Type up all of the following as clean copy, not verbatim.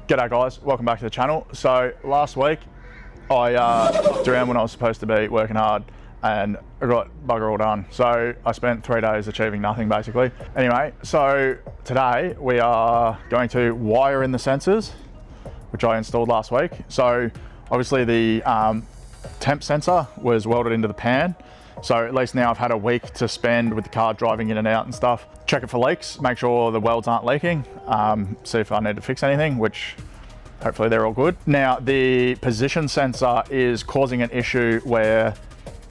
G'day guys, welcome back to the channel. So last week I fucked around when I was supposed to be working hard and I got bugger all done. So I spent 3 days achieving nothing basically. Anyway, so today we are going to wire in the sensors, which I installed last week. So obviously the temp sensor was welded into the pan. So at least now I've had a week to spend with the car driving in and out and stuff. Check it for leaks, make sure the welds aren't leaking, see if I need to fix anything, which hopefully they're all good. Now the position sensor is causing an issue where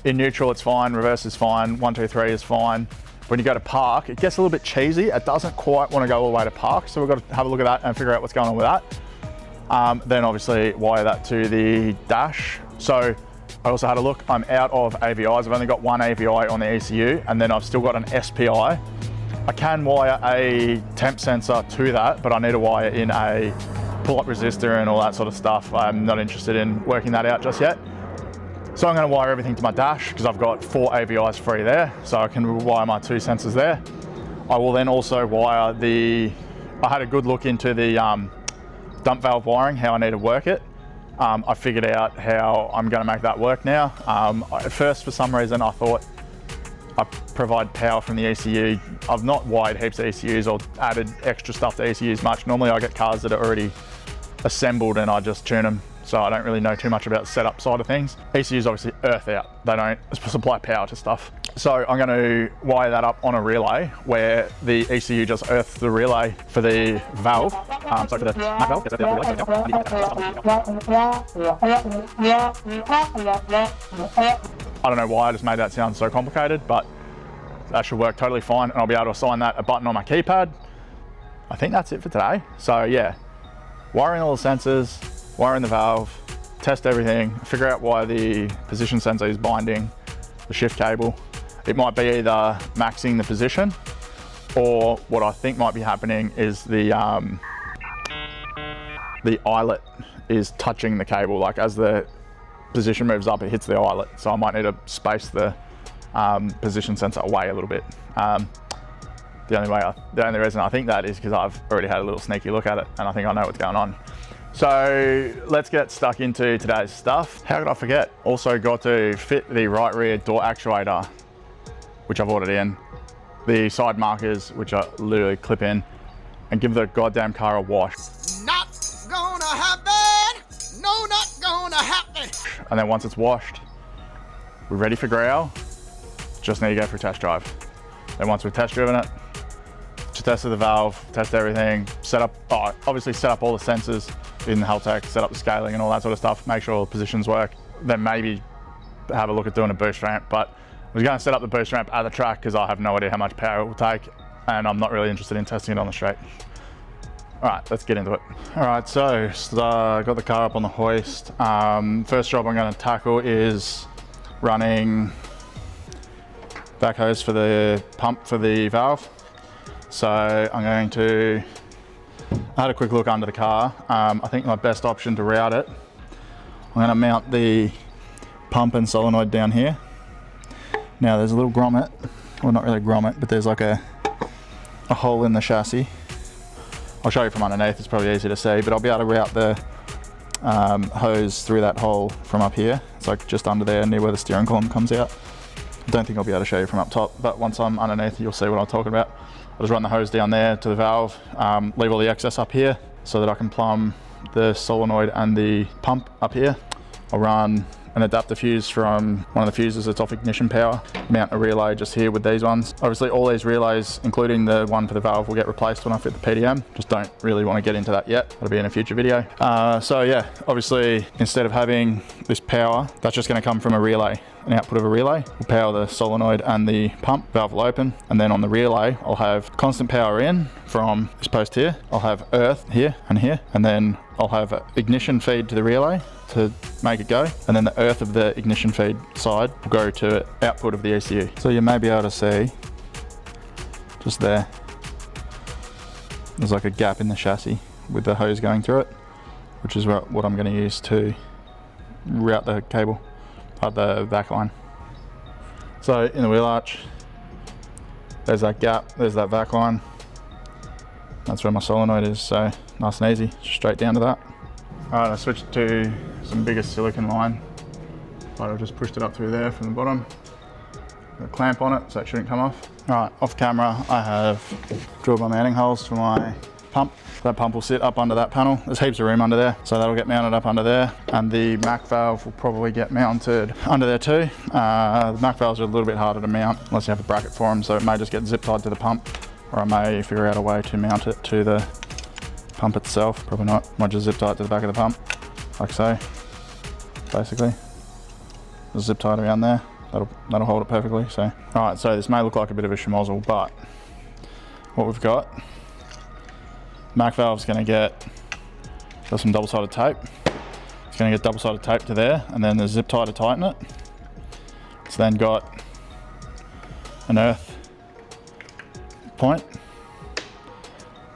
in neutral it's fine, reverse is fine, 1, 2, 3 is fine. When you go to park, it gets a little bit cheesy. It doesn't quite want to go all the way to park. So we've got to have a look at that and figure out what's going on with that. Then obviously wire that to the dash. So I also had a look, I'm out of AVIs. I've only got one AVI on the ECU and then I've still got an SPI. I can wire a temp sensor to that, but I need to wire in a pull-up resistor and all that sort of stuff. I'm not interested in working that out just yet. So I'm going to wire everything to my dash because I've got 4 AVIs free there. So I can wire my 2 sensors there. I will then also wire I had a good look into the dump valve wiring, how I need to work it. I figured out how I'm going to make that work now. At first, for some reason, I thought I provide power from the ECU. I've not wired heaps of ECUs or added extra stuff to ECUs much. Normally I get cars that are already assembled and I just tune them. So I don't really know too much about the setup side of things. ECUs obviously earth out. They don't supply power to stuff. So I'm going to wire that up on a relay where the ECU just earths the relay for the valve. So for the mac valve, I don't know why I just made that sound so complicated, but that should work totally fine. And I'll be able to assign that a button on my keypad. I think that's it for today. So yeah, wiring all the sensors, wiring the valve, test everything, figure out why the position sensor is binding the shift cable. It might be either maxing the position or what I think might be happening is the eyelet is touching the cable. Like as the position moves up, it hits the eyelet. So I might need to space the position sensor away a little bit. The only reason I think that is because I've already had a little sneaky look at it and I think I know what's going on. So let's get stuck into today's stuff. How could I forget? Also got to fit the right rear door actuator, which I've ordered in, the side markers, which I literally clip in, and give the goddamn car a wash. Not gonna happen! No, not gonna happen! And then once it's washed, we're ready for growl. Just need to go for a test drive. Then once we've test driven it, just tested the valve, test everything, obviously set up all the sensors in the Haltech, set up the scaling and all that sort of stuff, make sure all the positions work, then maybe have a look at doing a boost ramp. But I was going to set up the boost ramp at the track because I have no idea how much power it will take and I'm not really interested in testing it on the straight. All right, let's get into it. All right, so got the car up on the hoist. First job I'm going to tackle is running back hose for the pump for the valve. So I had a quick look under the car. I think my best option to route it, I'm going to mount the pump and solenoid down here. Now there's a little grommet, well not really a grommet, but there's like a hole in the chassis. I'll show you from underneath, it's probably easy to see, but I'll be able to route the hose through that hole from up here. It's like just under there near where the steering column comes out. I don't think I'll be able to show you from up top, but once I'm underneath you'll see what I'm talking about. I'll just run the hose down there to the valve, leave all the excess up here so that I can plumb the solenoid and the pump up here. I'll run an adapter fuse from one of the fuses that's off ignition power, mount a relay just here with these ones. Obviously all these relays, including the one for the valve, will get replaced when I fit the PDM. Just don't really want to get into that yet. That'll be in a future video. So yeah, obviously instead of having this power, that's just going to come from a relay, an output of a relay. Will power the solenoid and the pump, valve will open, and then on the relay I'll have constant power in from this post here. I'll have earth here, and then I'll have ignition feed to the relay to make it go, and then the earth of the ignition feed side will go to output of the ECU. So you may be able to see just there's like a gap in the chassis with the hose going through it, which is what I'm going to use to route the cable, the vac line. So in the wheel arch, there's that gap, there's that vac line. That's where my solenoid is, so nice and easy, straight down to that. All right, I switched to some bigger silicon line, but I've just pushed it up through there from the bottom. Got a clamp on it, so it shouldn't come off. All right, off camera, I have drilled my mounting holes for my pump. That pump will sit up under that panel. There's heaps of room under there, so that'll get mounted up under there. And the MAC valve will probably get mounted under there too. The MAC valves are a little bit harder to mount unless you have a bracket for them, so it may just get zip tied to the pump, or I may figure out a way to mount it to the pump itself. Probably not. Might just zip tie it to the back of the pump, like so, basically. Just zip tie it around there. That'll hold it perfectly. So, all right, so this may look like a bit of a schmozzle, but what we've got, MAC valve's gonna got some double-sided tape. It's gonna get double-sided tape to there, and then the zip tie to tighten it. It's then got an earth point.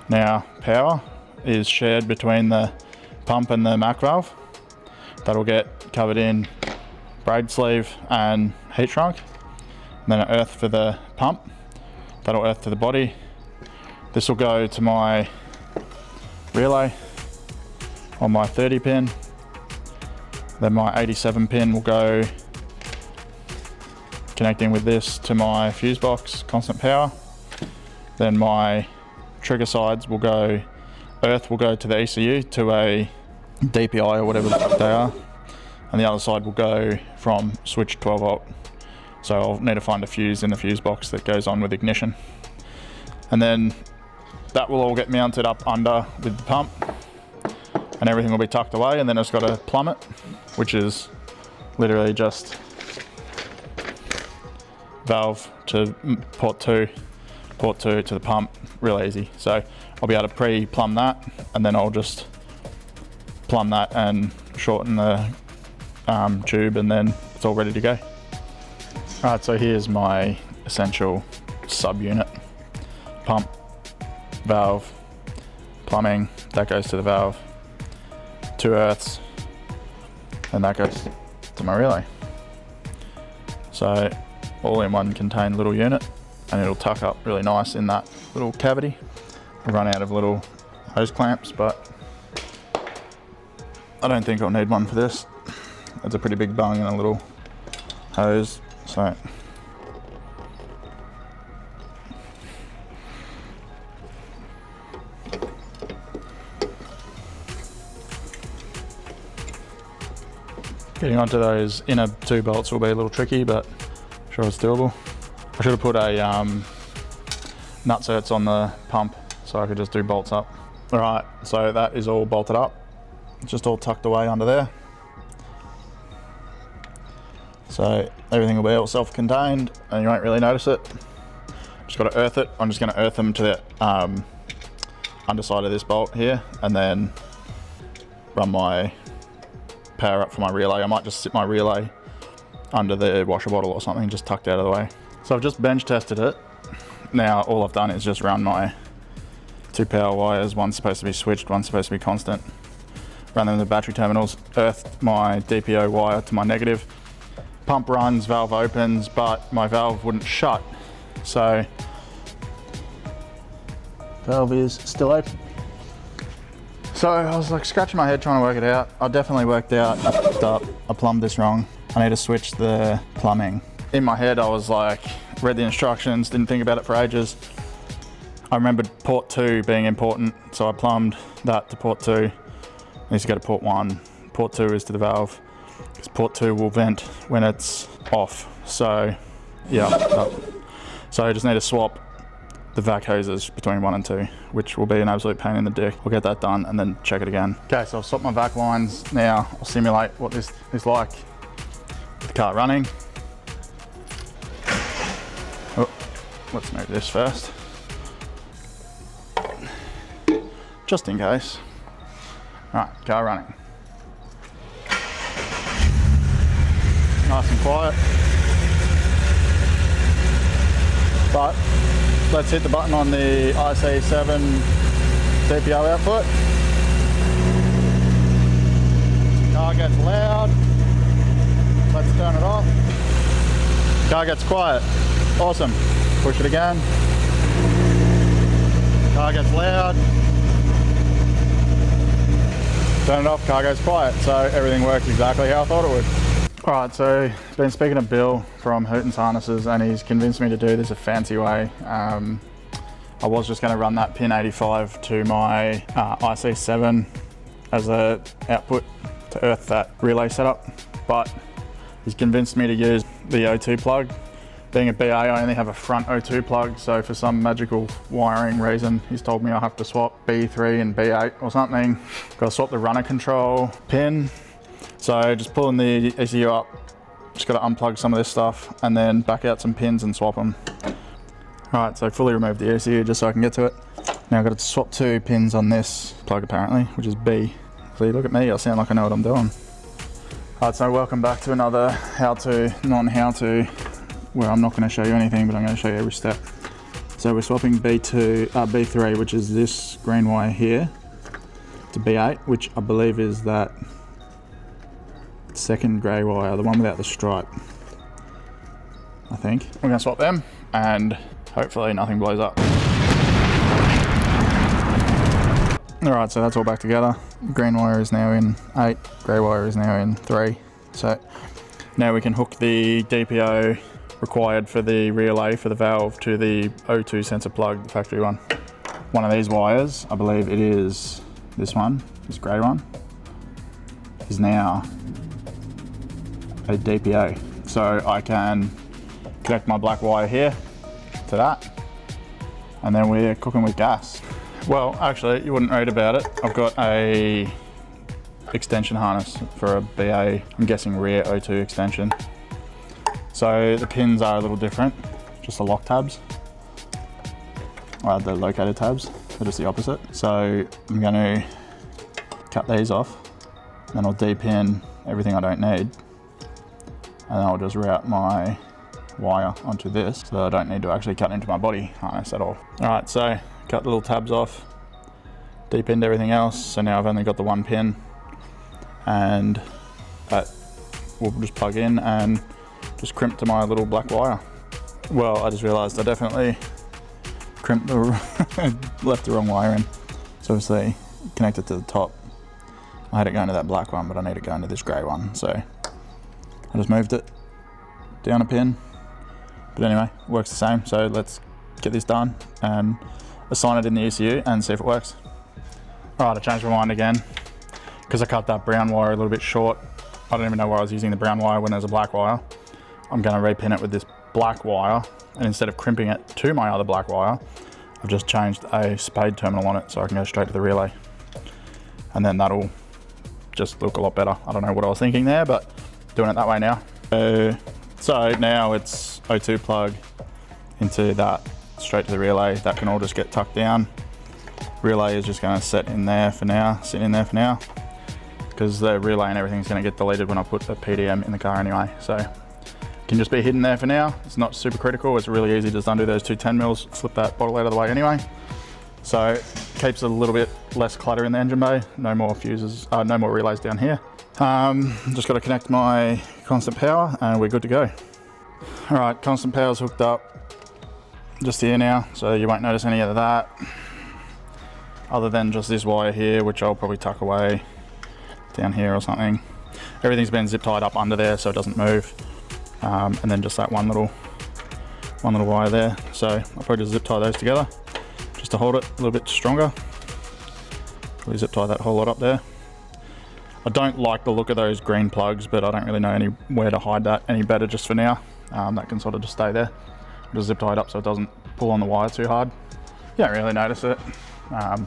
Now, power is shared between the pump and the MAC valve. That'll get covered in braid sleeve and heat shrunk. And then an earth for the pump. That'll earth to the body. This will go to my relay on my 30 pin. Then my 87 pin will go connecting with this to my fuse box, constant power. Then my trigger sides will go, earth will go to the ECU to a DPI or whatever they are. And the other side will go from switch 12 volt. So I'll need to find a fuse in the fuse box that goes on with ignition. And then that will all get mounted up under with the pump, and everything will be tucked away, and then it's got to plumb it, which is literally just valve to port 2 to the pump, real easy. So I'll be able to pre-plumb that, and then I'll just plumb that and shorten the tube, and then it's all ready to go. All right, so here's my essential sub-unit. Pump, valve, plumbing, that goes to the valve, 2 earths, and that goes to my relay. So all in one contained little unit, and it'll tuck up really nice in that little cavity. I run out of little hose clamps, but I don't think I'll need one for this. It's a pretty big bung and a little hose, so getting onto those inner 2 bolts will be a little tricky, but I'm sure it's doable. I should have put a nutserts on the pump so I could just do bolts up. All right, so that is all bolted up. It's just all tucked away under there. So everything will be all self-contained and you won't really notice it. Just got to earth it. I'm just going to earth them to the underside of this bolt here, and then run my power up for my relay. I might just sit my relay under the washer bottle or something, just tucked out of the way. So I've just bench tested it. Now all I've done is just run my 2 power wires. One's supposed to be switched, one's supposed to be constant. Run them in the battery terminals, earthed my DPO wire to my negative. Pump runs, valve opens, but my valve wouldn't shut. So valve is still open. So I was like scratching my head trying to work it out. I definitely worked out, I fucked up, I plumbed this wrong. I need to switch the plumbing. In my head I was like, read the instructions, didn't think about it for ages. I remembered port 2 being important, so I plumbed that to port 2. It needs to go to port 1. Port 2 is to the valve, because port 2 will vent when it's off. So yeah, so I just need to swap the vac hoses between 1 and 2, which will be an absolute pain in the dick. We'll get that done and then check it again. Okay, so I've swapped my vac lines. Now I'll simulate what this is like with the car running. Oh, let's move this first, just in case. All right, car running. Nice and quiet. But let's hit the button on the IC7 DPO output. Car gets loud. Let's turn it off. Car gets quiet. Awesome. Push it again. Car gets loud. Turn it off, car goes quiet, so everything works exactly how I thought it would. Alright, so been speaking to Bill from Hooten's Harnesses, and he's convinced me to do this a fancy way. I was just going to run that pin 85 to my IC7 as a output to earth that relay setup, but he's convinced me to use the O2 plug. Being a BA, I only have a front O2 plug, so for some magical wiring reason, he's told me I have to swap B3 and B8 or something. Got to swap the runner control pin. So just pulling the ECU up, just got to unplug some of this stuff and then back out some pins and swap them. Alright, so fully removed the ECU just so I can get to it. Now I've got to swap 2 pins on this plug apparently, which is B. So look at me, I sound like I know what I'm doing. Alright, so welcome back to another how-to, non-how-to, where I'm not going to show you anything, but I'm going to show you every step. So we're swapping B3, which is this green wire here, to B8, which I believe is that second grey wire, the one without the stripe, I think. We're going to swap them, and hopefully nothing blows up. Alright, so that's all back together. Green wire is now in 8, grey wire is now in 3. So now we can hook the DPO required for the relay for the valve to the O2 sensor plug, the factory one. One of these wires, I believe it is this one, this grey one, is now a DPO. So I can connect my black wire here to that, and then we're cooking with gas. Well, actually, you wouldn't read about it. I've got a extension harness for a BA, I'm guessing rear O2 extension. So the pins are a little different, just the lock tabs, or the locator tabs, they're just the opposite. So I'm going to cut these off, then I'll de-pin everything I don't need, and then I'll just route my wire onto this so that I don't need to actually cut into my body harness at all. Alright, so cut the little tabs off, de-pinned everything else, so now I've only got the 1 pin, and that will just plug in and just crimp to my little black wire. Well, I just realised I definitely crimped the left the wrong wire in. So obviously connected to the top. I had it going to that black one, but I need it going to this grey one. So I just moved it down a pin. But anyway, it works the same. So let's get this done and assign it in the ECU and see if it works. Alright, I changed my mind again because I cut that brown wire a little bit short. I don't even know why I was using the brown wire when there's a black wire. I'm going to repin it with this black wire, and instead of crimping it to my other black wire, I've just changed a spade terminal on it so I can go straight to the relay. And then that'll just look a lot better. I don't know what I was thinking there, but doing it that way now. So now it's O2 plug into that, straight to the relay. That can all just get tucked down. Relay is just going to sit in there for now, because the relay and everything's going to get deleted when I put the PDM in the car anyway. So it can just be hidden there for now. It's not super critical. It's really easy to just undo those 2 10mm, flip that bottle out of the way anyway. So it keeps a little bit less clutter in the engine bay. No more fuses, no more relays down here. Just got to connect my constant power and we're good to go. All right, constant power's hooked up just here now, so you won't notice any of that, other than just this wire here, which I'll probably tuck away down here or something. Everything's been zip tied up under there so it doesn't move, and then just that one little wire there. So I'll probably just zip tie those together just to hold it a little bit stronger. Probably zip tie that whole lot up there. I don't like the look of those green plugs, but I don't really know anywhere to hide that any better just for now. That can sort of just stay there. Just zip tie it up so it doesn't pull on the wire too hard. You don't really notice it.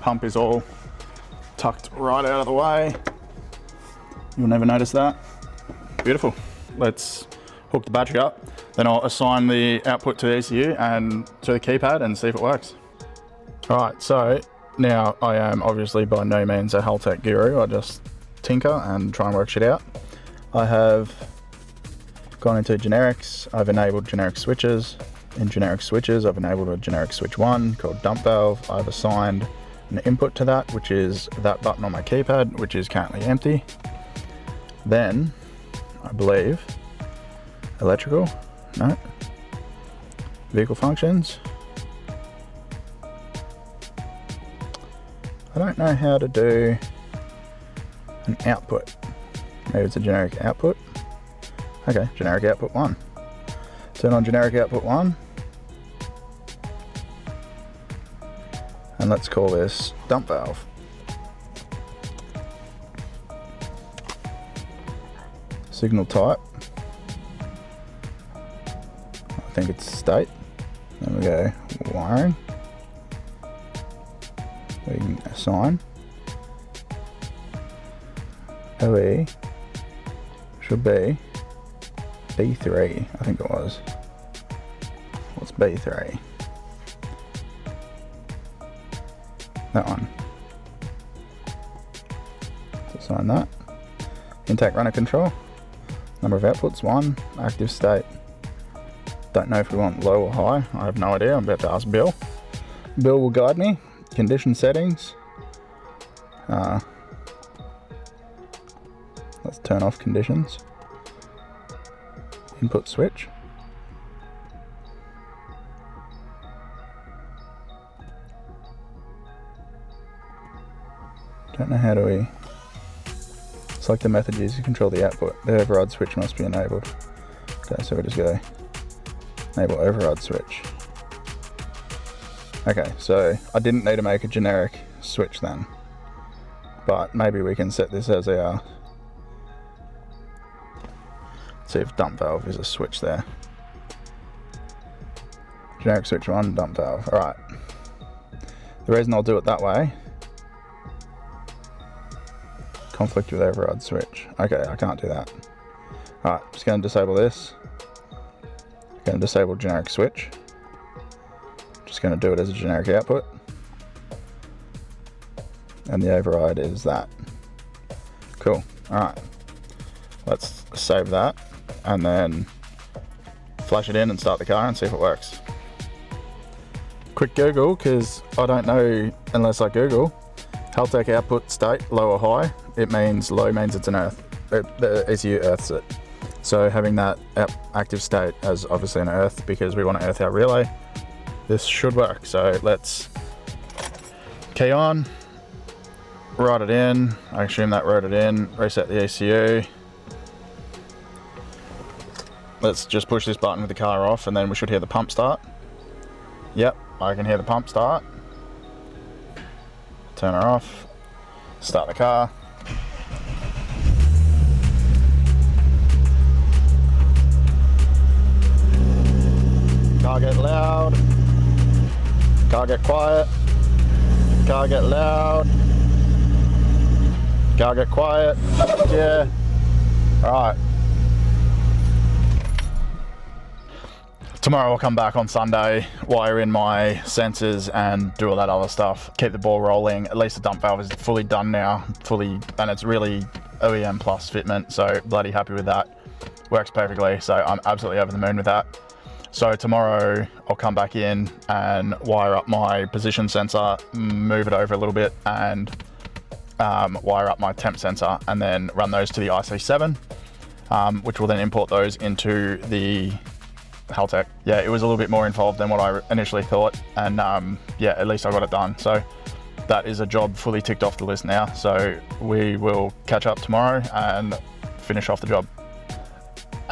Pump is all tucked right out of the way. You'll never notice that. Beautiful. Let's hook the battery up. Then I'll assign the output to the ECU and to the keypad and see if it works. All right, so now I am obviously by no means a Haltech guru. I just tinker and try and work shit out. I have gone into generics. I've enabled generic switches. In generic switches, I've enabled a generic switch 1 called dump valve. I've assigned an input to that, which is that button on my keypad, which is currently empty. Then, I believe, electrical, no, vehicle functions. I don't know how to do an output. Maybe it's a generic output. Okay, generic output 1. Turn on generic output 1. And let's call this dump valve. Signal type. I think it's state. Then we go wiring. We can assign. OE should be B3, I think it was. What's B3? That one. Let's assign that. Intake runner control. Number of outputs, 1. Active state. Don't know if we want low or high. I have no idea. I'm about to ask Bill. Bill will guide me. Condition settings. Let's turn off conditions. Input switch. Don't know how do we select the method used to control the output. The override switch must be enabled. Okay, so we just go enable override switch. Okay, so I didn't need to make a generic switch then, but maybe we can set this as our, see if dump valve is a switch there. Generic switch 1, dump valve. Alright. The reason I'll do it that way, conflict with override switch. Okay, I can't do that. Alright, just going to disable this. Going to disable generic switch. Just going to do it as a generic output. And the override is that. Cool. Alright. Let's save that and then flash it in and start the car and see if it works. Quick Google, because I don't know unless I Google. Haltech output state, low or high. It means low means it's an earth. The ECU earths it. So having that active state as obviously an earth because we want to earth our relay. This should work. So let's key on, write it in. I assume that wrote it in. Reset the ECU. Let's just push this button with the car off and then we should hear the pump start. Yep, I can hear the pump start. Turn her off. Start the car. Car get loud. Car get quiet. Car get loud. Car get quiet. Yeah. Alright. Tomorrow I'll come back on Sunday, wire in my sensors and do all that other stuff. Keep the ball rolling. At least the dump valve is fully done now. And it's really OEM plus fitment, so bloody happy with that. Works perfectly, so I'm absolutely over the moon with that. So tomorrow I'll come back in and wire up my position sensor, move it over a little bit and wire up my temp sensor and then run those to the IC7, which will then import those into the Haltech. Yeah, it was a little bit more involved than what I initially thought, and yeah, at least I got it done. So that is a job fully ticked off the list now. So we will catch up tomorrow and finish off the job.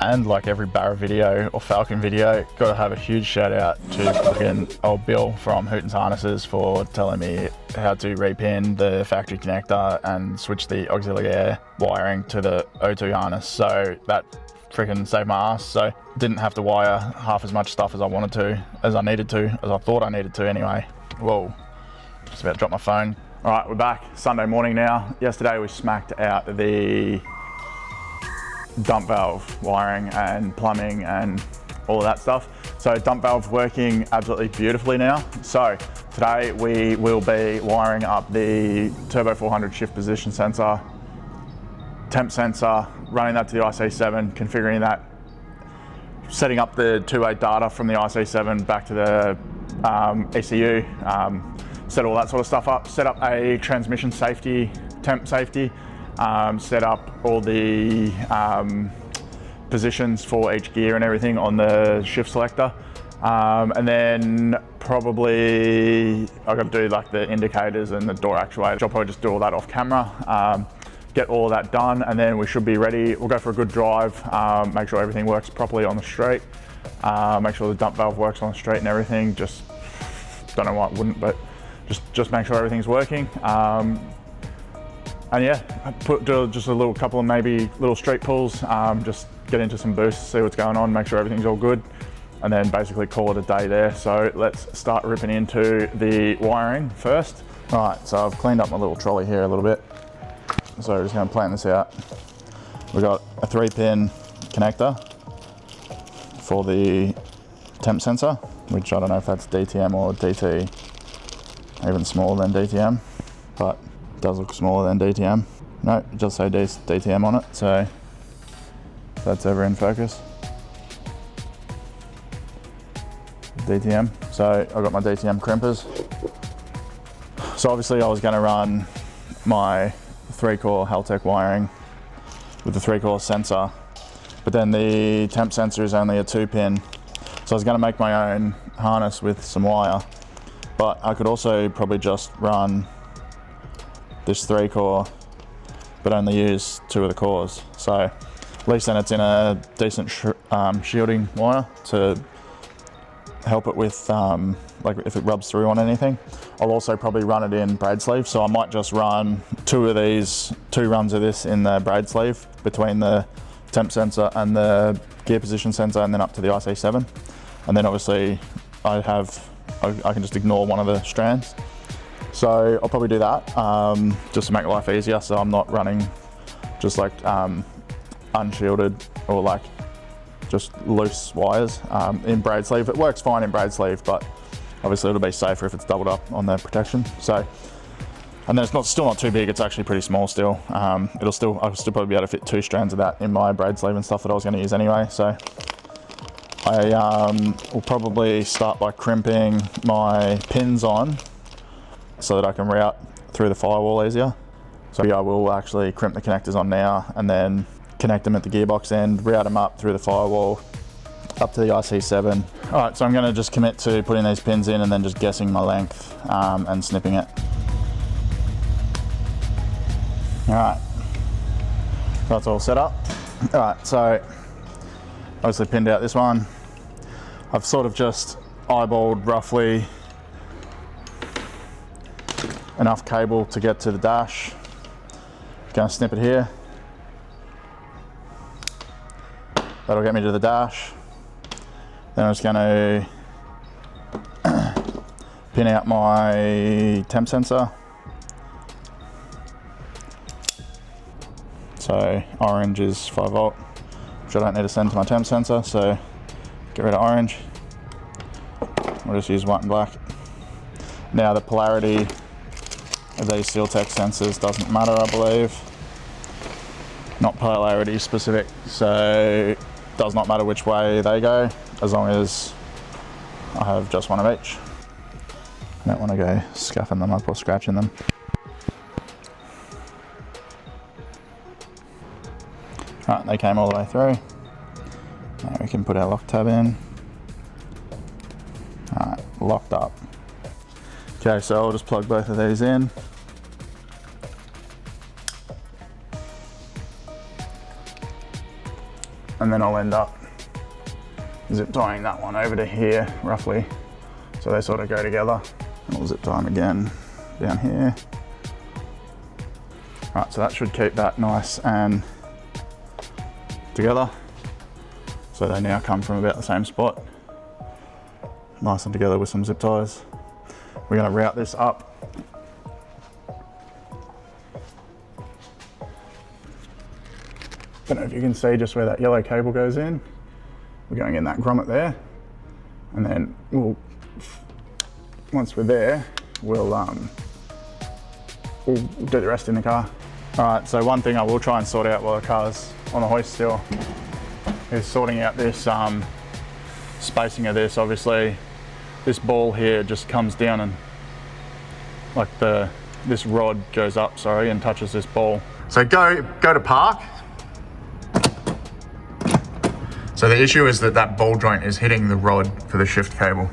And like every Barra video or Falcon video, gotta have a huge shout out to fucking old Bill from Hooten's Harnesses for telling me how to repin the factory connector and switch the auxiliary air wiring to the O2 harness. So that freaking saved my ass. So didn't have to wire half as much stuff as I wanted to, as I needed to, as I thought I needed to anyway. Whoa, just about to drop my phone. All right, we're back, Sunday morning now. Yesterday we smacked out the dump valve wiring and plumbing and all of that stuff. So dump valve's working absolutely beautifully now. So today we will be wiring up the Turbo 400 shift position sensor, temp sensor, running that to the IC7, configuring that, setting up the two-way data from the IC7 back to the ECU, set all that sort of stuff up, set up a transmission safety, temp safety, set up all the positions for each gear and everything on the shift selector. And then probably I've got to do like the indicators and the door actuator. I'll probably just do all that off camera. get all of that done, and then we should be ready. We'll go for a good drive, make sure everything works properly on the straight, make sure the dump valve works on the straight and everything. Just don't know why it wouldn't, but just make sure everything's working. And yeah, do just a little couple of maybe little street pulls, just get into some boosts, see what's going on, make sure everything's all good, and then basically call it a day there. So let's start ripping into the wiring first. All right, so I've cleaned up my little trolley here a little bit. So we're just gonna plan this out. We've got a 3-pin connector for the temp sensor, which I don't know if that's DTM or DT, even smaller than DTM, but it does look smaller than DTM. No, it does say DTM on it, so if that's ever in focus. DTM, so I've got my DTM crimpers. So obviously I was gonna run my 3-core Haltech wiring with the 3-core sensor, but then the temp sensor is only a 2-pin. So I was gonna make my own harness with some wire, but I could also probably just run this 3-core, but only use 2 of the cores. So at least then it's in a decent shielding wire to help it with, like if it rubs through on anything. I'll also probably run it in braid sleeve, so I might just run 2 runs of this in the braid sleeve between the temp sensor and the gear position sensor, and then up to the IC7. And then obviously I can just ignore one of the strands. So I'll probably do that just to make life easier, so I'm not running just like unshielded or like just loose wires in braid sleeve. It works fine in braid sleeve, but obviously it'll be safer if it's doubled up on the protection. So, and then it's still not too big, it's actually pretty small still. I'll still probably be able to fit 2 strands of that in my braid sleeve and stuff that I was gonna use anyway. So I will probably start by crimping my pins on so that I can route through the firewall easier. So yeah, I will actually crimp the connectors on now and then connect them at the gearbox end, route them up through the firewall, up to the IC7. All right, so I'm gonna just commit to putting these pins in and then just guessing my length and snipping it. All right, that's all set up. All right, so obviously pinned out this one. I've sort of just eyeballed roughly enough cable to get to the dash. Gonna snip it here. That'll get me to the dash. Then I'm just gonna pin out my temp sensor. So orange is 5 volt, which I don't need to send to my temp sensor, so get rid of orange. We'll just use white and black. Now the polarity of these Sealtech sensors doesn't matter, I believe. Not polarity specific, so it does not matter which way they go, as long as I have just one of each. I don't want to go scuffing them up or scratching them. Right, they came all the way through. Now we can put our lock tab in. Alright, locked up. Okay, so I'll just plug both of these in. And then I'll end up zip tying that one over to here, roughly. So they sort of go together. And we'll zip tie them again down here. Right, so that should keep that nice and together. So they now come from about the same spot. Nice and together with some zip ties. We're gonna route this up. Don't know if you can see just where that yellow cable goes in. We're going in that grommet there. And then once we're there, we'll do the rest in the car. All right, so one thing I will try and sort out while the car's on the hoist still is sorting out this spacing of this. Obviously, this ball here just comes down and like this rod goes up, sorry, and touches this ball. So go to park. So the issue is that ball joint is hitting the rod for the shift cable.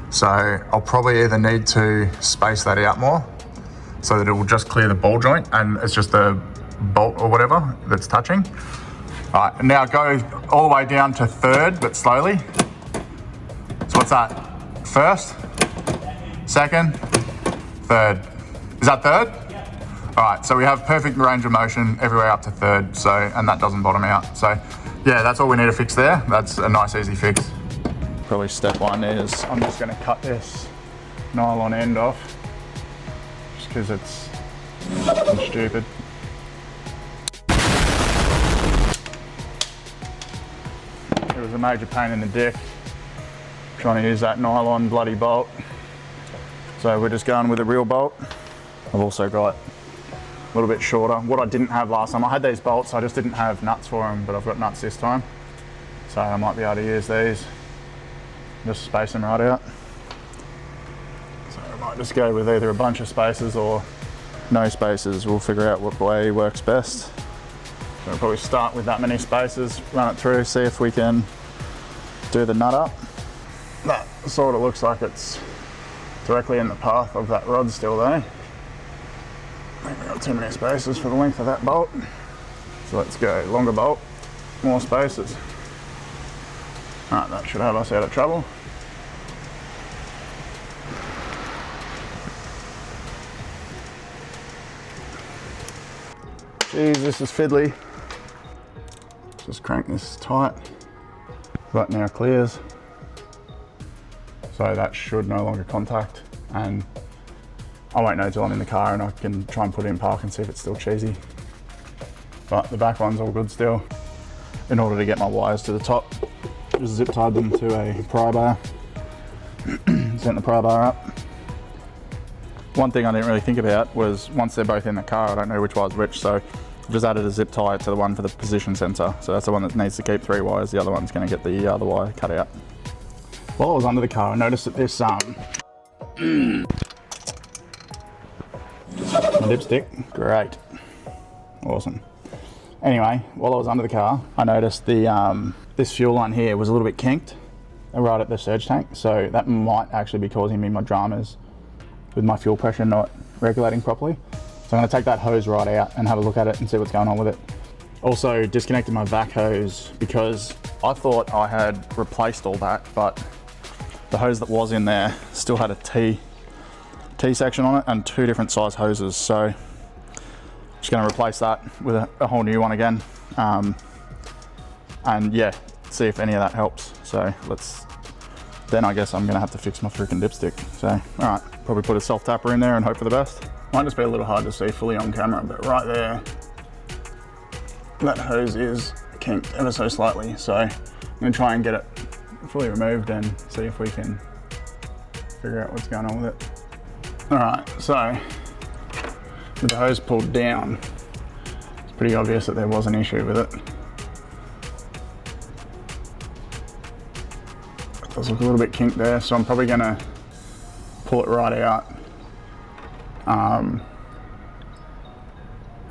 So I'll probably either need to space that out more so that it will just clear the ball joint, and it's just the bolt or whatever that's touching. All right, now go all the way down to third, but slowly. So what's that? First, second, third. Is that third? All right, so we have perfect range of motion everywhere up to third, so, and that doesn't bottom out. So yeah, that's all we need to fix there. That's a nice, easy fix. Probably step one is, I'm just gonna cut this nylon end off, just because it's stupid. It was a major pain in the dick trying to use that nylon bloody bolt. So we're just going with a real bolt. I've also got a little bit shorter. What I didn't have last time, I had these bolts, I just didn't have nuts for them, but I've got nuts this time. So I might be able to use these, just space them right out. So I might just go with either a bunch of spaces or no spaces. We'll figure out what way works best. So we'll probably start with that many spaces, run it through, see if we can do the nut up. That sort of looks like it's directly in the path of that rod still though. I think we've got too many spaces for the length of that bolt. So let's go longer bolt, more spaces. All right, that should have us out of trouble. Jeez, this is fiddly. Just crank this tight. That now clears. So that should no longer contact, and I won't know till I'm in the car and I can try and put it in park and see if it's still cheesy. But the back one's all good still. In order to get my wires to the top, just zip tied them to a pry bar. Sent the pry bar up. One thing I didn't really think about was once they're both in the car, I don't know which wire's which, so I've just added a zip tie to the one for the position sensor. So that's the one that needs to keep 3 wires, the other one's gonna get the other wire cut out. While I was under the car, I noticed that this my dipstick, great, awesome. Anyway, while I was under the car, I noticed the this fuel line here was a little bit kinked right at the surge tank, so that might actually be causing me my dramas with my fuel pressure not regulating properly. So I'm going to take that hose right out and have a look at it and see what's going on with it. Also disconnected my vac hose because I thought I had replaced all that, but the hose that was in there still had a T section on it and 2 different size hoses. So I'm just going to replace that with a whole new one again. And yeah, see if any of that helps. So then I guess I'm going to have to fix my freaking dipstick. So, all right, probably put a self tapper in there and hope for the best. Might just be a little hard to see fully on camera, but right there, that hose is kinked ever so slightly. So I'm going to try and get it fully removed and see if we can figure out what's going on with it. All right, so with the hose pulled down, it's pretty obvious that there was an issue with it. It does look a little bit kinked there, so I'm probably gonna pull it right out,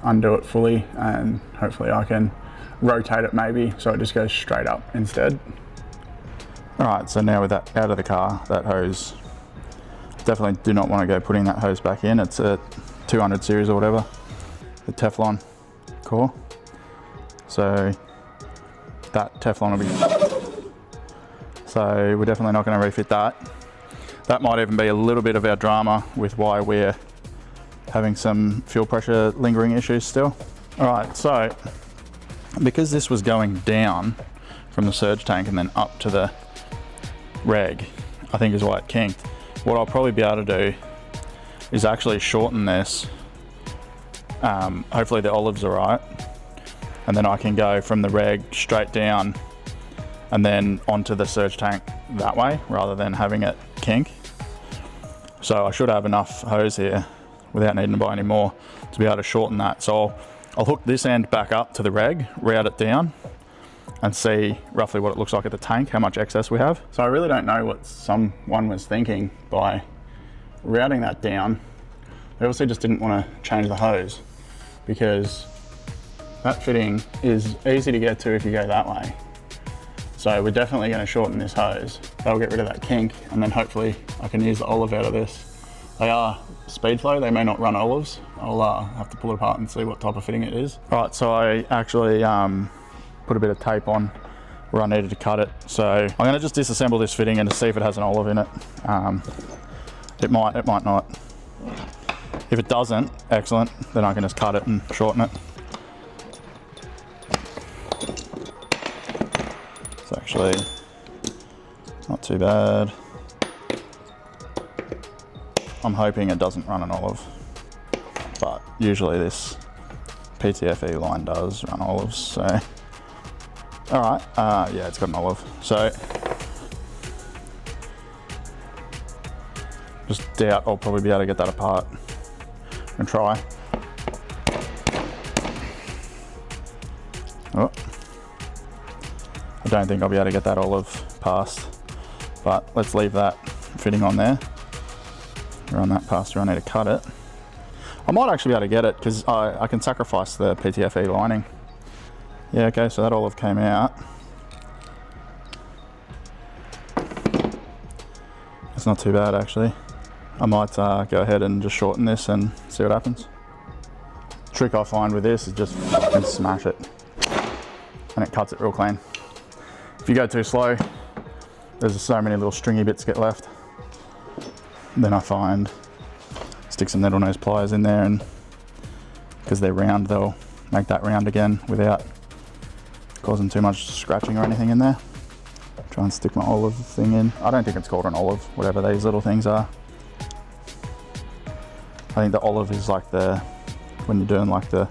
undo it fully, and hopefully I can rotate it maybe so it just goes straight up instead. All right, so now with that out of the car, that hose, definitely do not want to go putting that hose back in. It's a 200 series or whatever, the Teflon core. So that Teflon will be, so we're definitely not going to refit that. That might even be a little bit of our drama with why we're having some fuel pressure lingering issues still. All right, so because this was going down from the surge tank and then up to the reg, I think is why it kinked. What I'll probably be able to do is actually shorten this. Hopefully the olive's all right. And then I can go from the reg straight down and then onto the surge tank that way rather than having it kink. So I should have enough hose here without needing to buy any more to be able to shorten that. So I'll hook this end back up to the reg, route it down, and see roughly what it looks like at the tank, how much excess we have. So I really don't know what someone was thinking by routing that down. They obviously just didn't want to change the hose because that fitting is easy to get to if you go that way. So we're definitely going to shorten this hose. That'll get rid of that kink, and then hopefully I can use the olive out of this They are speed flow, they may not run olives. I'll have to pull it apart and see what type of fitting it is. All right, so I actually put a bit of tape on where I needed to cut it. So I'm gonna just disassemble this fitting and to see if it has an olive in it. It might not. If it doesn't, excellent, then I can just cut it and shorten it. It's actually not too bad. I'm hoping it doesn't run an olive, but usually this PTFE line does run olives, so. All right, yeah, it's got an olive. So, just doubt I'll probably be able to get that apart and try. Oh. I don't think I'll be able to get that olive past, but let's leave that fitting on there. Run that past through, I need to cut it. I might actually be able to get it because I can sacrifice the PTFE lining. Yeah, okay, so that olive came out. It's not too bad actually. I might go ahead and just shorten this and see what happens. The trick I find with this is just fucking smash it and it cuts it real clean. If you go too slow, there's so many little stringy bits get left. Then I find, stick some needle nose pliers in there, and because they're round, they'll make that round again without causing too much scratching or anything in there. Try and stick my olive thing in. I don't think it's called an olive, whatever these little things are. I think the olive is like when you're doing like the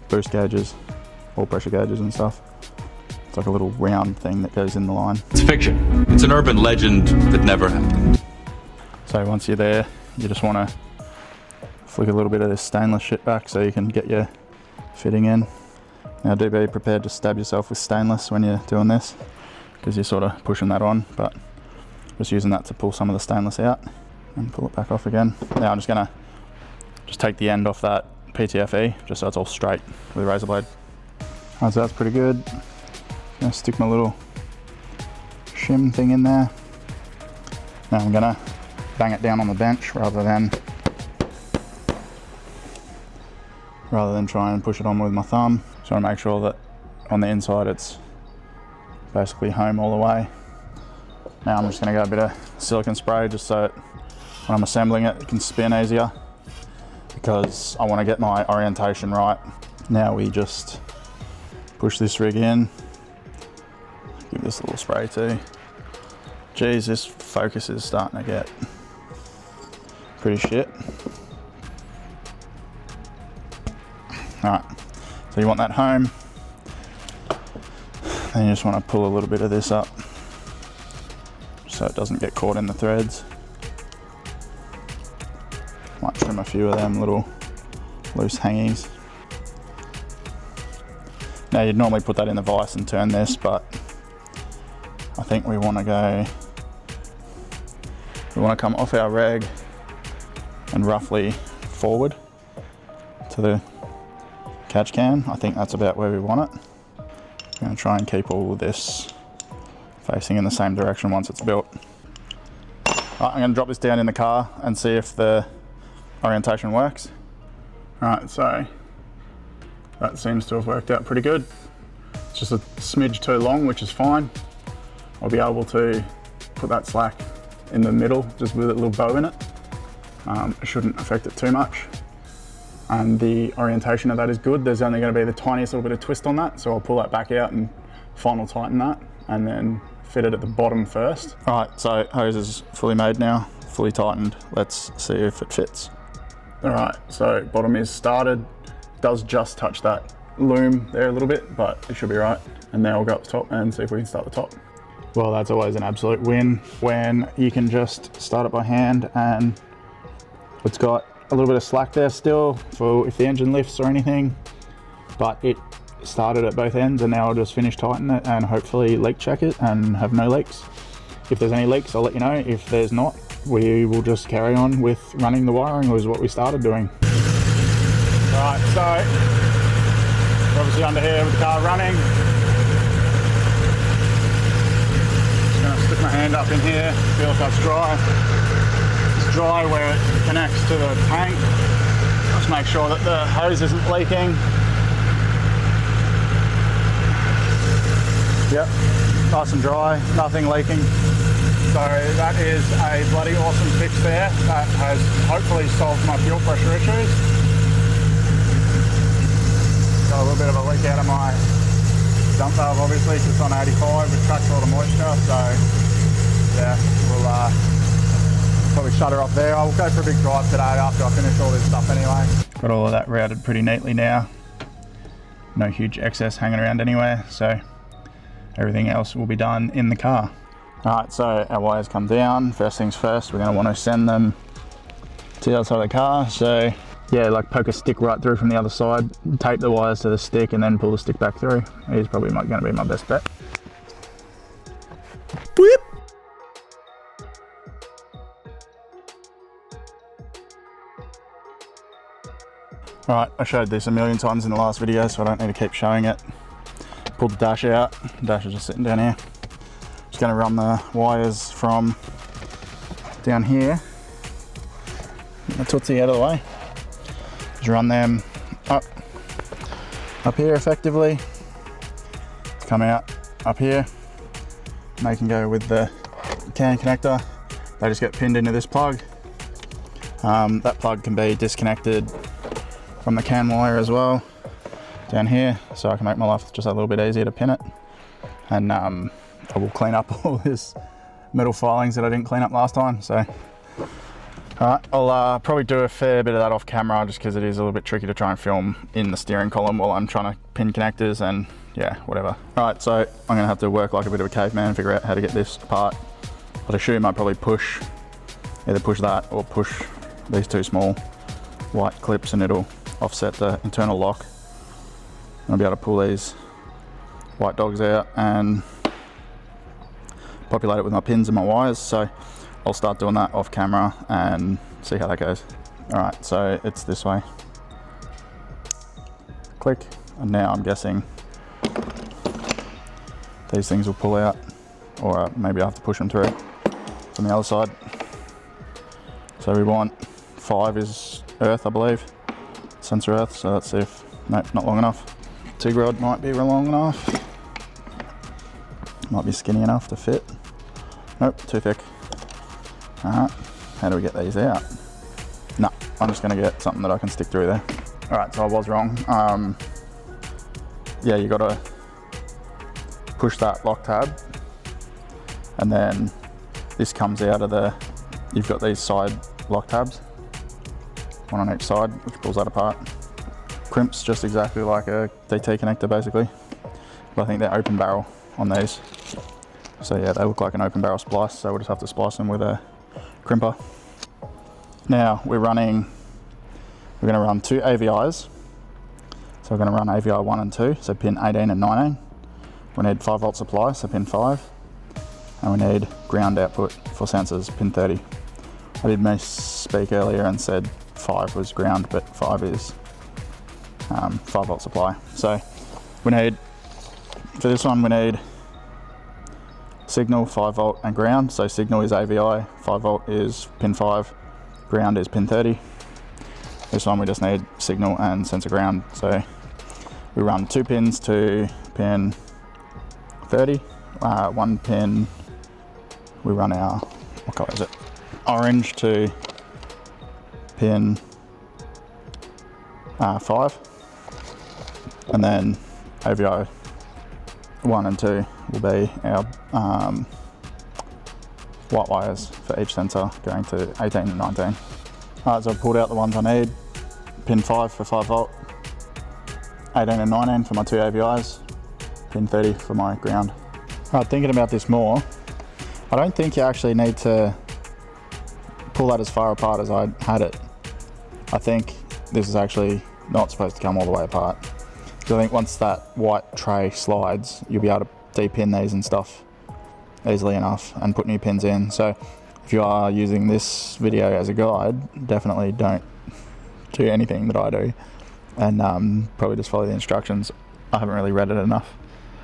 boost gauges, oil pressure gauges and stuff. It's like a little round thing that goes in the line. It's fiction. It's an urban legend that never happened. So once you're there, you just want to flick a little bit of this stainless shit back so you can get your fitting in. Now do be prepared to stab yourself with stainless when you're doing this, because you're sort of pushing that on, but just using that to pull some of the stainless out and pull it back off again. Now I'm just gonna take the end off that PTFE just so it's all straight with a razor blade. Alright, so that's pretty good. Gonna stick my little shim thing in there. Now I'm gonna bang it down on the bench rather than try and push it on with my thumb. So I make sure that on the inside it's basically home all the way. Now I'm just gonna go a bit of silicone spray just so when I'm assembling it, it can spin easier, because I want to get my orientation right. Now we just push this rig in, give this a little spray too. Geez, this focus is starting to get pretty shit. Alright, so you want that home, then you just want to pull a little bit of this up so it doesn't get caught in the threads. Might trim a few of them little loose hangies. Now you'd normally put that in the vise and turn this, but I think we want to come off our rag and roughly forward to the catch can. I think that's about where we want it. I'm going to try and keep all of this facing in the same direction once it's built. Right, I'm going to drop this down in the car and see if the orientation works. Alright, so that seems to have worked out pretty good. It's just a smidge too long, which is fine. I'll be able to put that slack in the middle just with a little bow in it. It shouldn't affect it too much. And the orientation of that is good. There's only going to be the tiniest little bit of twist on that, so I'll pull that back out and final tighten that and then fit it at the bottom first. Alright, so hose is fully made now, fully tightened. Let's see if it fits. Alright, so bottom is started. Does just touch that loom there a little bit, but it should be right. And now we'll go up the top and see if we can start the top. Well, that's always an absolute win when you can just start it by hand, and it's got a little bit of slack there still for if the engine lifts or anything, but it started at both ends, and now I'll just finish tighten it and hopefully leak check it and have no leaks. If there's any leaks, I'll let you know. If there's not, we will just carry on with running the wiring, was what we started doing. Right, so we're obviously under here with the car running. Just gonna stick my hand up in here, feel if that's dry. It's dry where it connects to the tank. Just make sure that the hose isn't leaking. Yep, nice and dry, nothing leaking. So that is a bloody awesome fix there. That has hopefully solved my fuel pressure issues. Got a little bit of a leak out of my dump valve obviously because it's on 85, which tracks all the moisture. So yeah, we'll probably shut her off there. I'll go for a big drive today after I finish all this stuff anyway. Got all of that routed pretty neatly now. No huge excess hanging around anywhere, so everything else will be done in the car. Alright, so our wires come down. First things first, we're going to want to send them to the other side of the car. So yeah, like poke a stick right through from the other side, tape the wires to the stick and then pull the stick back through. It's probably going to be my best bet. Whip. Alright, I showed this a million times in the last video, so I don't need to keep showing it. Pulled the dash out. The dash is just sitting down here. Just going to run the wires from down here. Get my tootsie out of the way. Just run them up here effectively. Come out up here. And they can go with the can connector. They just get pinned into this plug. That plug can be disconnected from the can wire as well down here, so I can make my life just a little bit easier to pin it. And I will clean up all this metal filings that I didn't clean up last time. So alright, I'll probably do a fair bit of that off camera just because it is a little bit tricky to try and film in the steering column while I'm trying to pin connectors and yeah, whatever. Alright, so I'm gonna have to work like a bit of a caveman and figure out how to get this apart. I'd assume I'd probably either push that or push these two small white clips and it'll offset the internal lock. I'll be able to pull these white dogs out and populate it with my pins and my wires. So I'll start doing that off camera and see how that goes. Alright, so it's this way. Click, and now I'm guessing these things will pull out, or maybe I have to push them through from the other side. So we want 5 is earth, I believe. Sensor earth, so let's see if, nope, not long enough. TIG rod might be long enough. Might be skinny enough to fit. Nope, too thick. Alright, how do we get these out? No, I'm just gonna get something that I can stick through there. Alright, so I was wrong. Yeah, you gotta push that lock tab, and then this comes out of the, you've got these side lock tabs, one on each side, which pulls that apart. Crimps just exactly like a DT connector basically, but I think they're open barrel on these. So yeah, they look like an open barrel splice, so we'll just have to splice them with a crimper. Now we're going to run 2 AVIs. So we're going to run AVI 1 and 2, so pin 18 and 19. We need 5 volt supply, so pin 5. And we need ground output for sensors, pin 30. I did misspeak earlier and said 5 was ground, but 5 is 5 volt supply. So we need, for this one we need signal, 5 volt and ground. So signal is AVI, 5 volt is pin 5, ground is pin 30. This one we just need signal and sensor ground. So we run 2 pins to pin 30, 1 pin, we run our, what colour is it? Orange to pin 5, and then AVI 1 and 2 will be our white wires for each sensor going to 18 and 19. Alright, so I've pulled out the ones I need. Pin 5 for 5 volt, 18 and 19 for my 2 AVIs, pin 30 for my ground. Alright, thinking about this more, I don't think you actually need to pull that as far apart as I had it. I think this is actually not supposed to come all the way apart. Because I think once that white tray slides, you'll be able to de-pin these and stuff easily enough and put new pins in. So if you are using this video as a guide, definitely don't do anything that I do, and probably just follow the instructions. I haven't really read it enough.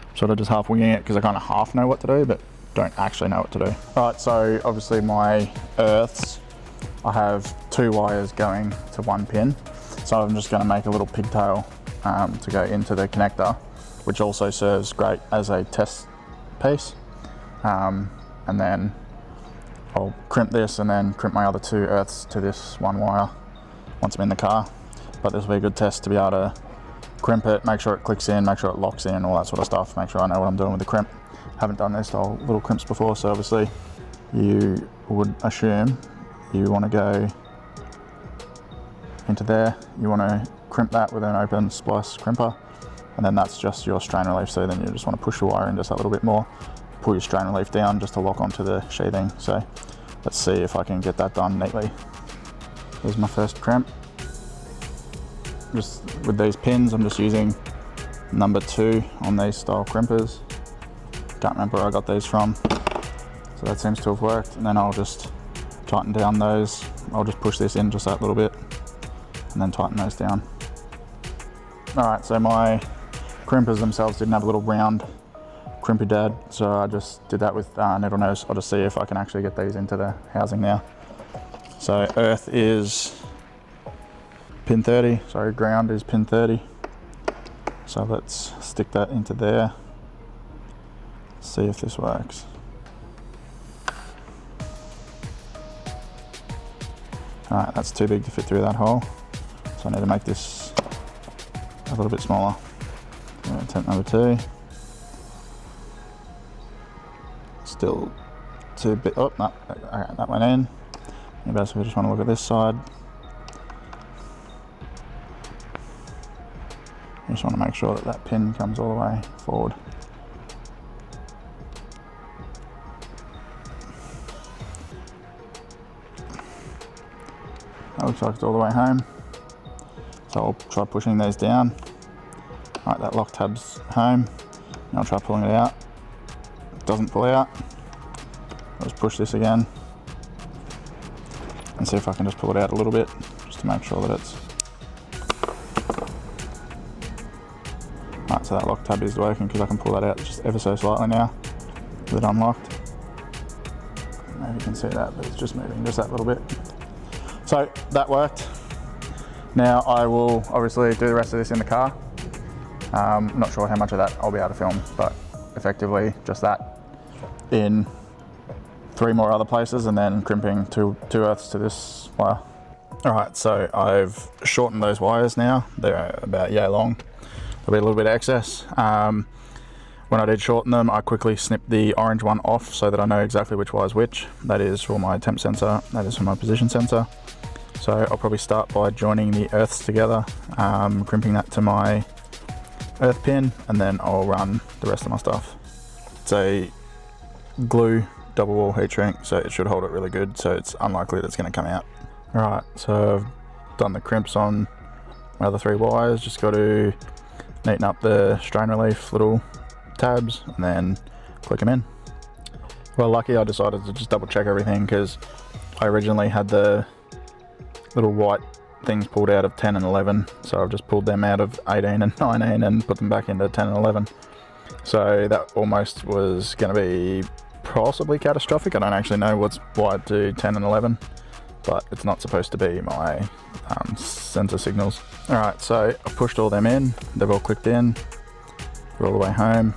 I'm sort of just half winging it because I kind of half know what to do, but don't actually know what to do. Alright, so obviously my earths I have 2 wires going to 1 pin. So I'm just going to make a little pigtail to go into the connector, which also serves great as a test piece. And then I'll crimp this and then crimp my other 2 earths to this 1 wire once I'm in the car. But this will be a good test to be able to crimp it, make sure it clicks in, make sure it locks in, all that sort of stuff, make sure I know what I'm doing with the crimp. Haven't done these style little crimps before, so obviously you would assume you want to go into there, you want to crimp that with an open splice crimper, and then that's just your strain relief. So then you just want to push the wire in just a little bit more, pull your strain relief down just to lock onto the sheathing. So let's see if I can get that done neatly. Here's my first crimp. Just with these pins, I'm just using number 2 on these style crimpers. Can't remember where I got these from. So that seems to have worked. And then I'll just tighten down those. I'll just push this in just that little bit and then tighten those down. All right, so my crimpers themselves didn't have a little round crimpy dad, so I just did that with needle nose. I'll just see if I can actually get these into the housing now. So earth is pin 30, sorry, ground is pin 30. So let's stick that into there, see if this works. Alright, that's too big to fit through that hole, so I need to make this a little bit smaller. Attempt number 2. Still too big. Oh, no, okay, that went in. You basically just want to look at this side. You just want to make sure that that pin comes all the way forward. That looks like it's all the way home. So I'll try pushing these down. Alright, that lock tab's home. Now I'll try pulling it out. It doesn't pull out. I'll just push this again and see if I can just pull it out a little bit, just to make sure that it's... Alright, so that lock tab is working because I can pull that out just ever so slightly now with it unlocked. Maybe you can see that, but it's just moving just that little bit. So that worked. Now I will obviously do the rest of this in the car. I'm not sure how much of that I'll be able to film, but effectively just that in 3 more other places and then crimping two earths to this wire. All right, so I've shortened those wires now. They're about yay long. There'll be a little bit of excess. When I did shorten them, I quickly snipped the orange one off so that I know exactly which wire is which. That is for my temp sensor, that is for my position sensor. So I'll probably start by joining the earths together, crimping that to my earth pin, and then I'll run the rest of my stuff. It's a glue double wall heat shrink, so it should hold it really good, so it's unlikely that it's going to come out. Alright, so I've done the crimps on my other 3 wires, just got to neaten up the strain relief little tabs and then click them in. Well, lucky I decided to just double check everything because I originally had the little white things pulled out of 10 and 11, so I've just pulled them out of 18 and 19 and put them back into 10 and 11. So that almost was going to be possibly catastrophic. I don't actually know what's wired to 10 and 11, but it's not supposed to be my sensor signals. Alright, so I pushed all them in, they've all clicked in, we're all the way home,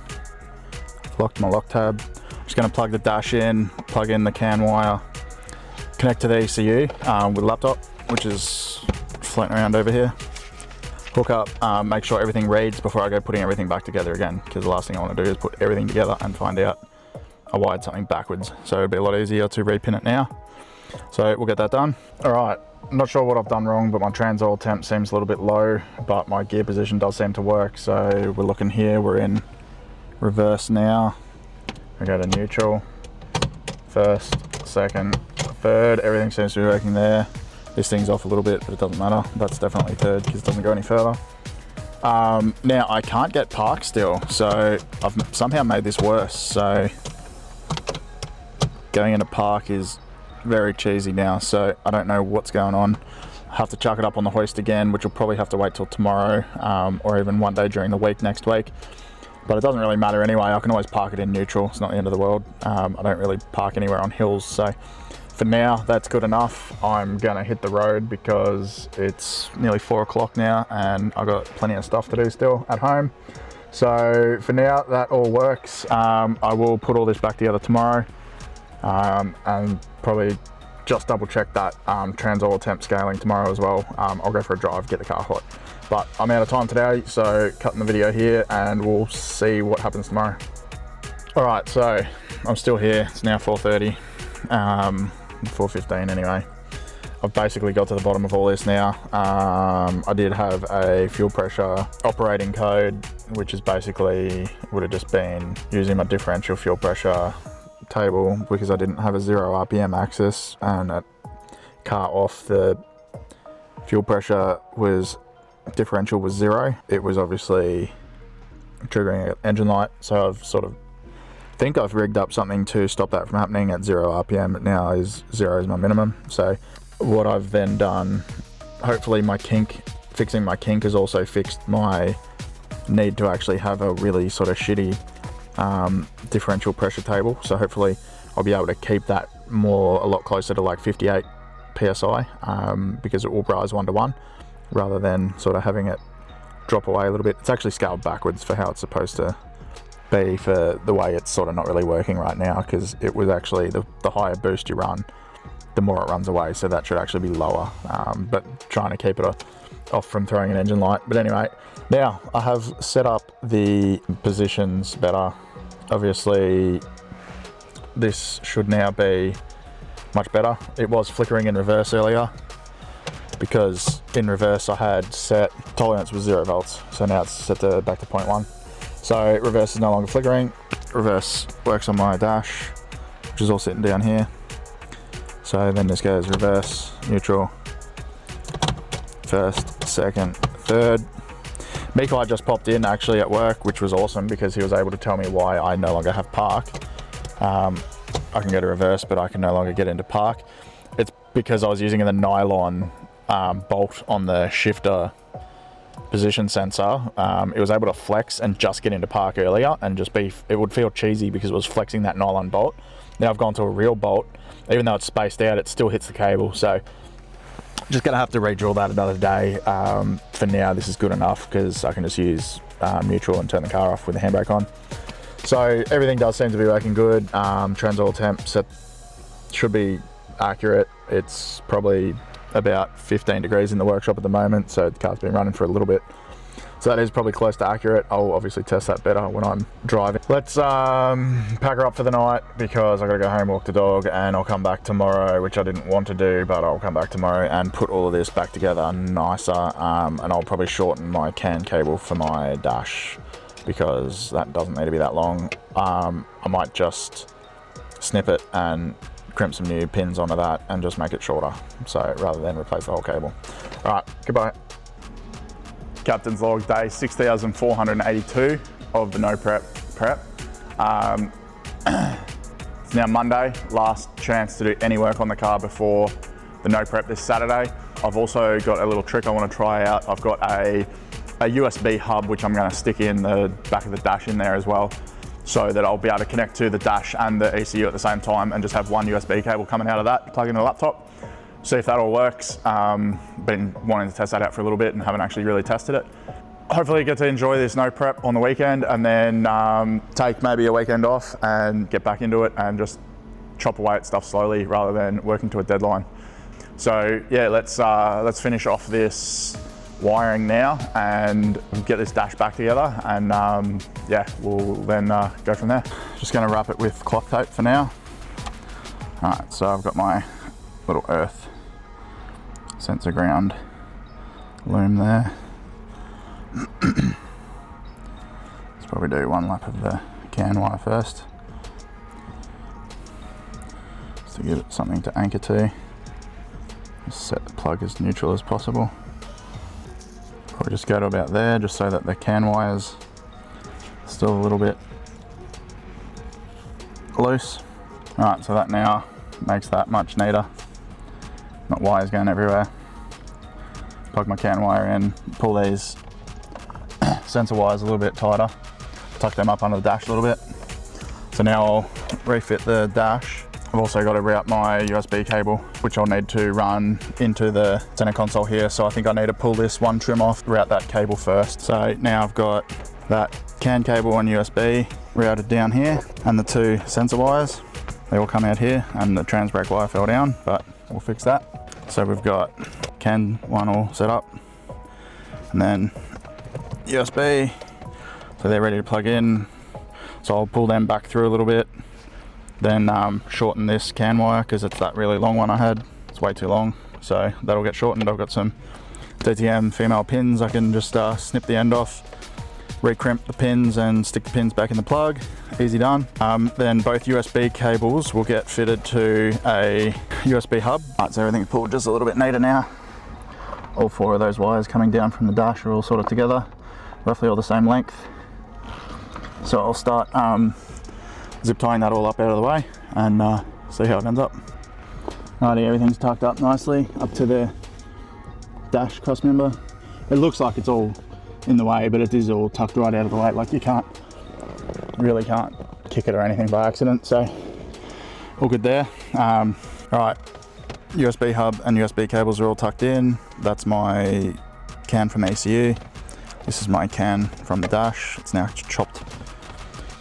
locked my lock tab. I'm just going to plug the dash in, plug in the CAN wire, connect to the ECU with a laptop, which is floating around over here. Hook up, make sure everything reads before I go putting everything back together again, because the last thing I want to do is put everything together and find out I wired something backwards. So it'll be a lot easier to repin it now. So we'll get that done. All right, I'm not sure what I've done wrong, but my trans oil temp seems a little bit low, but my gear position does seem to work. So we're looking here, we're in reverse now. We go to neutral, first, second, third, everything seems to be working there. This thing's off a little bit, but it doesn't matter. That's definitely third because it doesn't go any further. Now I can't get park still, so I've somehow made this worse. So going into park is very cheesy now, so I don't know what's going on. I have to chuck it up on the hoist again, which will probably have to wait till tomorrow, or even one day during the week next week. But it doesn't really matter anyway. I can always park it in neutral. It's not the end of the world. I don't really park anywhere on hills, so for now, that's good enough. I'm gonna hit the road because it's nearly 4 o'clock now and I've got plenty of stuff to do still at home. So for now, that all works. I will put all this back together tomorrow and probably just double check that trans oil temp scaling tomorrow as well. I'll go for a drive, get the car hot. But I'm out of time today, so cutting the video here and we'll see what happens tomorrow. All right, so I'm still here. It's now 4:30, 4:15 anyway. I've basically got to the bottom of all this now. I did have a fuel pressure operating code, which is basically, would have just been using my differential fuel pressure table because I didn't have a 0 RPM axis, and at car off the fuel pressure differential was 0. It was obviously triggering an engine light, so I've think I've rigged up something to stop that from happening at 0 RPM, but now 0 is my minimum. So what I've then done, hopefully fixing my kink has also fixed my need to actually have a really sort of shitty differential pressure table. So hopefully I'll be able to keep that a lot closer to like 58 PSI because it will rise 1:1 rather than sort of having it drop away a little bit. It's actually scaled backwards for how it's supposed to be for the way it's sort of not really working right now, because it was actually the higher boost you run, the more it runs away, so that should actually be lower, but trying to keep it off from throwing an engine light. But anyway, now I have set up the positions better. Obviously this should now be much better. It was flickering in reverse earlier because in reverse I had set tolerance was 0 volts, so now it's set back to 0.1. So reverse is no longer flickering. Reverse works on my dash, which is all sitting down here. So then this goes reverse, neutral, first, second, third. Mikai just popped in actually at work, which was awesome because he was able to tell me why I no longer have park. I can go to reverse, but I can no longer get into park. It's because I was using the nylon bolt on the shifter position sensor. It was able to flex and just get into park earlier and it would feel cheesy because it was flexing that nylon bolt. Now I've gone to a real bolt. Even though it's spaced out, it still hits the cable. So just gonna have to re-drill that another day. For now, this is good enough because I can just use neutral and turn the car off with the handbrake on. So everything does seem to be working good. Trans oil temp set should be accurate. It's probably about 15 degrees in the workshop at the moment, so the car's been running for a little bit. So that is probably close to accurate. I'll obviously test that better when I'm driving. Let's pack her up for the night because I gotta go home, walk the dog, and I'll come back tomorrow, which I didn't want to do, but I'll come back tomorrow and put all of this back together nicer. And I'll probably shorten my CAN cable for my dash because that doesn't need to be that long. I might just snip it and crimp some new pins onto that and just make it shorter, so rather than replace the whole cable. All right, goodbye. Captain's log, day 6,482 of the no prep. It's now Monday, last chance to do any work on the car before the no prep this Saturday. I've also got a little trick I want to try out. I've got a USB hub which I'm going to stick in the back of the dash in there as well, so that I'll be able to connect to the dash and the ECU at the same time and just have one USB cable coming out of that, plug into the laptop. See if that all works. Been wanting to test that out for a little bit and haven't actually really tested it. Hopefully get to enjoy this no prep on the weekend and then take maybe a weekend off and get back into it and just chop away at stuff slowly rather than working to a deadline. So yeah, let's finish off this wiring now and get this dash back together, and yeah, we'll then go from there. Just gonna wrap it with cloth tape for now. All right, so I've got my little earth sensor ground loom there. Let's probably do one lap of the CAN wire first, just to give it something to anchor to. Just set the plug as neutral as possible. Probably just go to about there, just so that the CAN wire's still a little bit loose. All right, so that now makes that much neater. Not wires going everywhere. Plug my CAN wire in, pull these sensor wires a little bit tighter, tuck them up under the dash a little bit. So now I'll refit the dash, I've also got to route my USB cable, which I'll need to run into the center console here. So I think I need to pull this one trim off, route that cable first. So now I've got that CAN cable and USB routed down here, and the two sensor wires, they all come out here, and the trans brake wire fell down, but we'll fix that. So we've got CAN one all set up, and then USB, so they're ready to plug in. So I'll pull them back through a little bit, then shorten this CAN wire because it's that really long one I had. It's way too long, so that'll get shortened. I've got some DTM female pins. I can just snip the end off, recrimp the pins and stick the pins back in the plug. Easy done. Then both USB cables will get fitted to a USB hub. Right, so everything's pulled just a little bit neater now. All four of those wires coming down from the dash are all sort of together, roughly all the same length. So I'll start zip tying that all up out of the way and see how it ends up. Alrighty, everything's tucked up nicely up to the dash cross member. It looks like it's all in the way, but it is all tucked right out of the way. Like you really can't kick it or anything by accident, so all good there. Alright, USB hub and USB cables are all tucked in. That's my CAN from ECU. This is my CAN from the dash. It's now chopped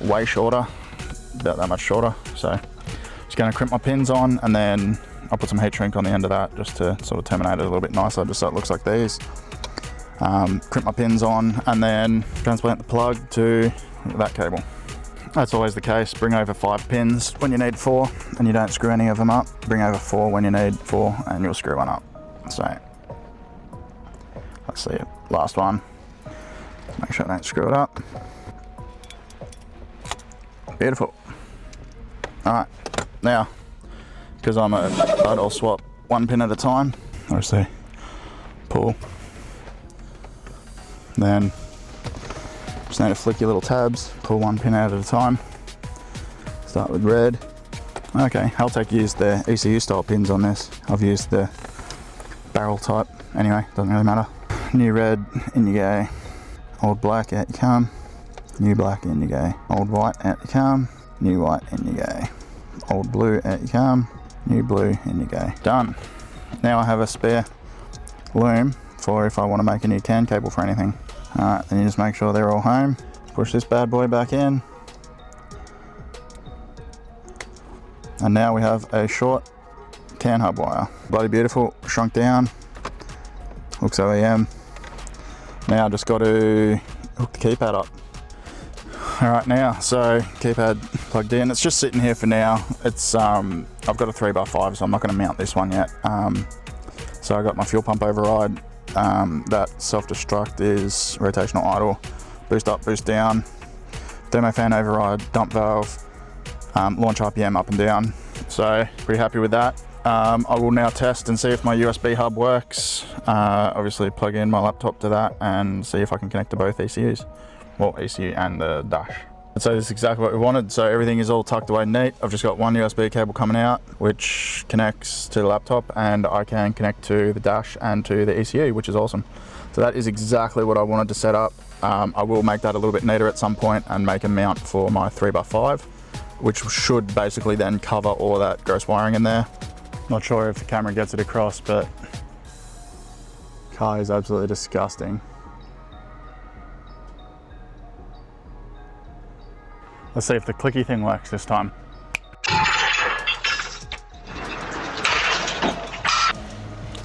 way shorter, about that much shorter. So just going to crimp my pins on, and then I'll put some heat shrink on the end of that just to sort of terminate it a little bit nicer, just so it looks like these. Crimp my pins on, and then transplant the plug to that cable. That's always the case. Bring over 5 pins when you need 4, and you don't screw any of them up. Bring over 4 when you need 4, and you'll screw one up. So let's see it. Last one. Make sure I don't screw it up. Beautiful. Alright, now, because I'm a bud, I'll swap 1 pin at a time. Obviously, pull. Then, just need to flick your little tabs, pull 1 pin out at a time. Start with red. Okay, Haltech used the ECU style pins on this. I've used the barrel type. Anyway, doesn't really matter. New red, in you go. Old black, out you come. New black, in you go. Old white, out you come. New white, in you go. Old blue, out you come. New blue, in you go. Done. Now I have a spare loom for if I want to make a new CAN cable for anything. Alright, then you just make sure they're all home. Push this bad boy back in. And now we have a short CAN hub wire. Bloody beautiful, shrunk down. Looks OEM. Now I just got to hook the keypad up. Alright, now, so keypad plugged in. It's just sitting here for now. It's I've got a 3x5, so I'm not going to mount this one yet. So I got my fuel pump override. That self-destruct is rotational idle, boost up, boost down, thermofan override, dump valve, launch RPM up and down. So pretty happy with that. I will now test and see if my USB hub works. Obviously plug in my laptop to that and see if I can connect to both ECUs. Well, ECU and the dash. So this is exactly what we wanted. So everything is all tucked away neat. I've just got one USB cable coming out, which connects to the laptop, and I can connect to the dash and to the ECU, which is awesome. So that is exactly what I wanted to set up. I will make that a little bit neater at some point and make a mount for my 3x5, which should basically then cover all that gross wiring in there. Not sure if the camera gets it across, but car is absolutely disgusting. Let's see if the clicky thing works this time.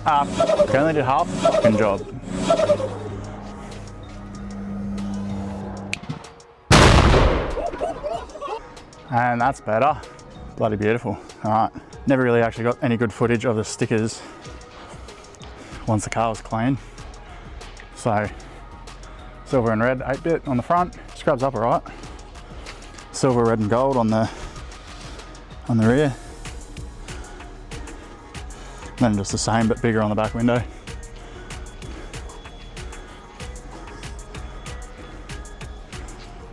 I only did half the fucking job. And that's better. Bloody beautiful. All right. Never really actually got any good footage of the stickers once the car was clean. So, silver and red 8-bit on the front, scrubs up all right. Silver, red and gold on the rear. And then just the same but bigger on the back window.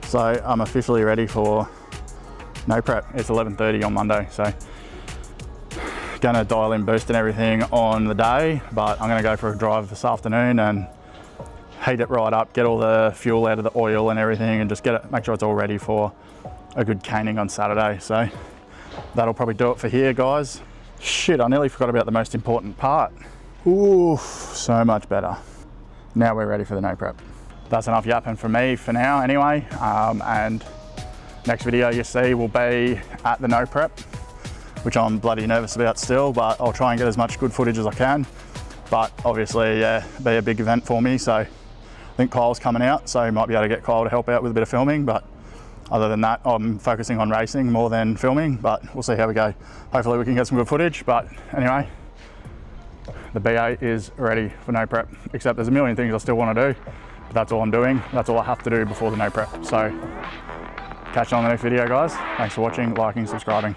So I'm officially ready for no prep. It's 11:30 on Monday, so gonna dial in boost and everything on the day, but I'm gonna go for a drive this afternoon and heat it right up, get all the fuel out of the oil and everything, and just make sure it's all ready for a good caning on Saturday. So that'll probably do it for here, guys. Shit, I nearly forgot about the most important part. Ooh, so much better. Now we're ready for the no prep. That's enough yapping from me for now anyway. And next video you see will be at the no prep, which I'm bloody nervous about still, but I'll try and get as much good footage as I can. But obviously, yeah, be a big event for me. So I think Kyle's coming out, so you might be able to get Kyle to help out with a bit of filming. But other than that, I'm focusing on racing more than filming, but we'll see how we go. Hopefully we can get some good footage. But anyway, the B8 is ready for no prep, except there's a million things I still want to do, but that's all I'm doing. That's all I have to do before the no prep. So catch you on the next video, guys. Thanks for watching, liking, subscribing.